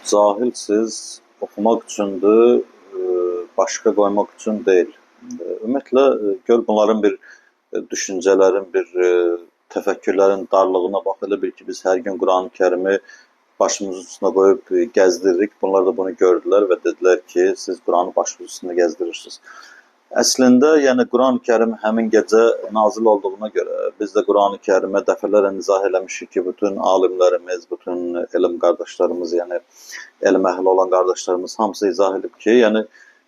Cahilsiz, oxumaq üçündür, başqa qoymaq üçün deyil. Ümumiyyətlə, gör bunların bir düşüncələrin, bir təfəkkürlərin darlığına bax. Elə bil ki, biz hər gün Qurani-Kərimi başımızın üstünə qoyub gəzdiririk. Bunlar da bunu gördülər və dedilər ki, siz Quranı başınızın üstündə gəzdirirsiniz. Əslində, yəni Quran-Kərim həmin gecə nazil olduğuna görə biz də Quran-Kərimə dəfələrlə izah eləmişik ki, bütün alimlərimiz, bütün elm qardaşlarımız, yəni elm əhli olan qardaşlarımız hamısı izah edib ki, yəni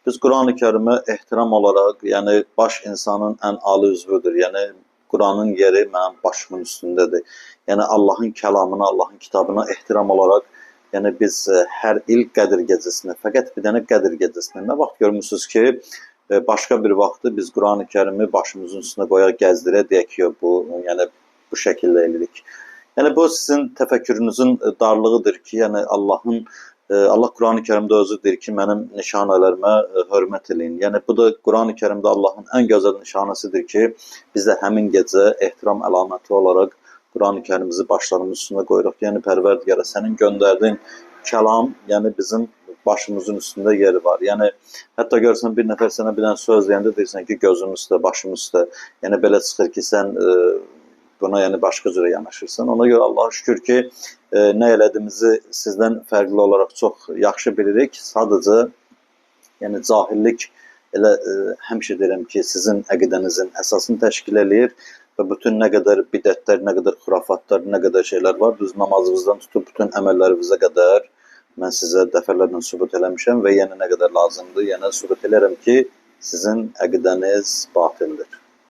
biz Quran-Kərimə ehtiram olaraq, yəni baş insanın ən ali üzvüdür. Yəni Quranın yeri mənim başımın üstündədir. Yəni Allahın kəlamına, Allahın kitabına ehtiram olaraq, yəni biz hər il Qədir gecəsində, fəqət bir dənə Qədir gecəsində nə vaxt görmüsünüz ki, başqa bir vaxtı biz Quran-Kərimi başımızın üstünə qoyaq, gəzdirək, deyək ki, yəni bu şəkildə edirik. Yəni bu sizin təfəkkürünüzün darlığıdır ki, yəni Allah Quran-Kərimdə özü deyir ki, mənim nişanələrimə hörmət eləyin. Yəni bu da Quran-Kərimdə Allahın ən gözəl nişanəsidir ki, biz də həmin gecə ehtiram əlaməti olaraq Quran-Kərimizi başlarımızın üstünə qoyuruq. Yəni Pərverdigara, sənin göndərdiyin kəlam, yəni bizim başımızın üstündə yeri var. Yəni hətta görsən bir nəfər sənə bir dənə söz deyəndə deyirsən ki, gözüm üstə, başım üstə. Yəni belə çıxır ki, sən buna yəni başqa cürə yanaşırsan. Ona görə Allah'a şükür ki, nə elədiyimizi sizdən fərqli olaraq çox yaxşı bilirik. Sadəcə yəni cahillik elə həmişə deyirəm ki, sizin əqidənizin əsasını təşkil eləyir və bütün nə qədər bidətlər, nə qədər xurafatlar, nə qədər şeylər var, düz namazınızdan tutub bütün əməllərinizə qədər mən sizə dəfələrlə sübut eləmişəm və yenə nə qədər lazımdır, yəni sübut elərəm ki, sizin əqidəniz batildir.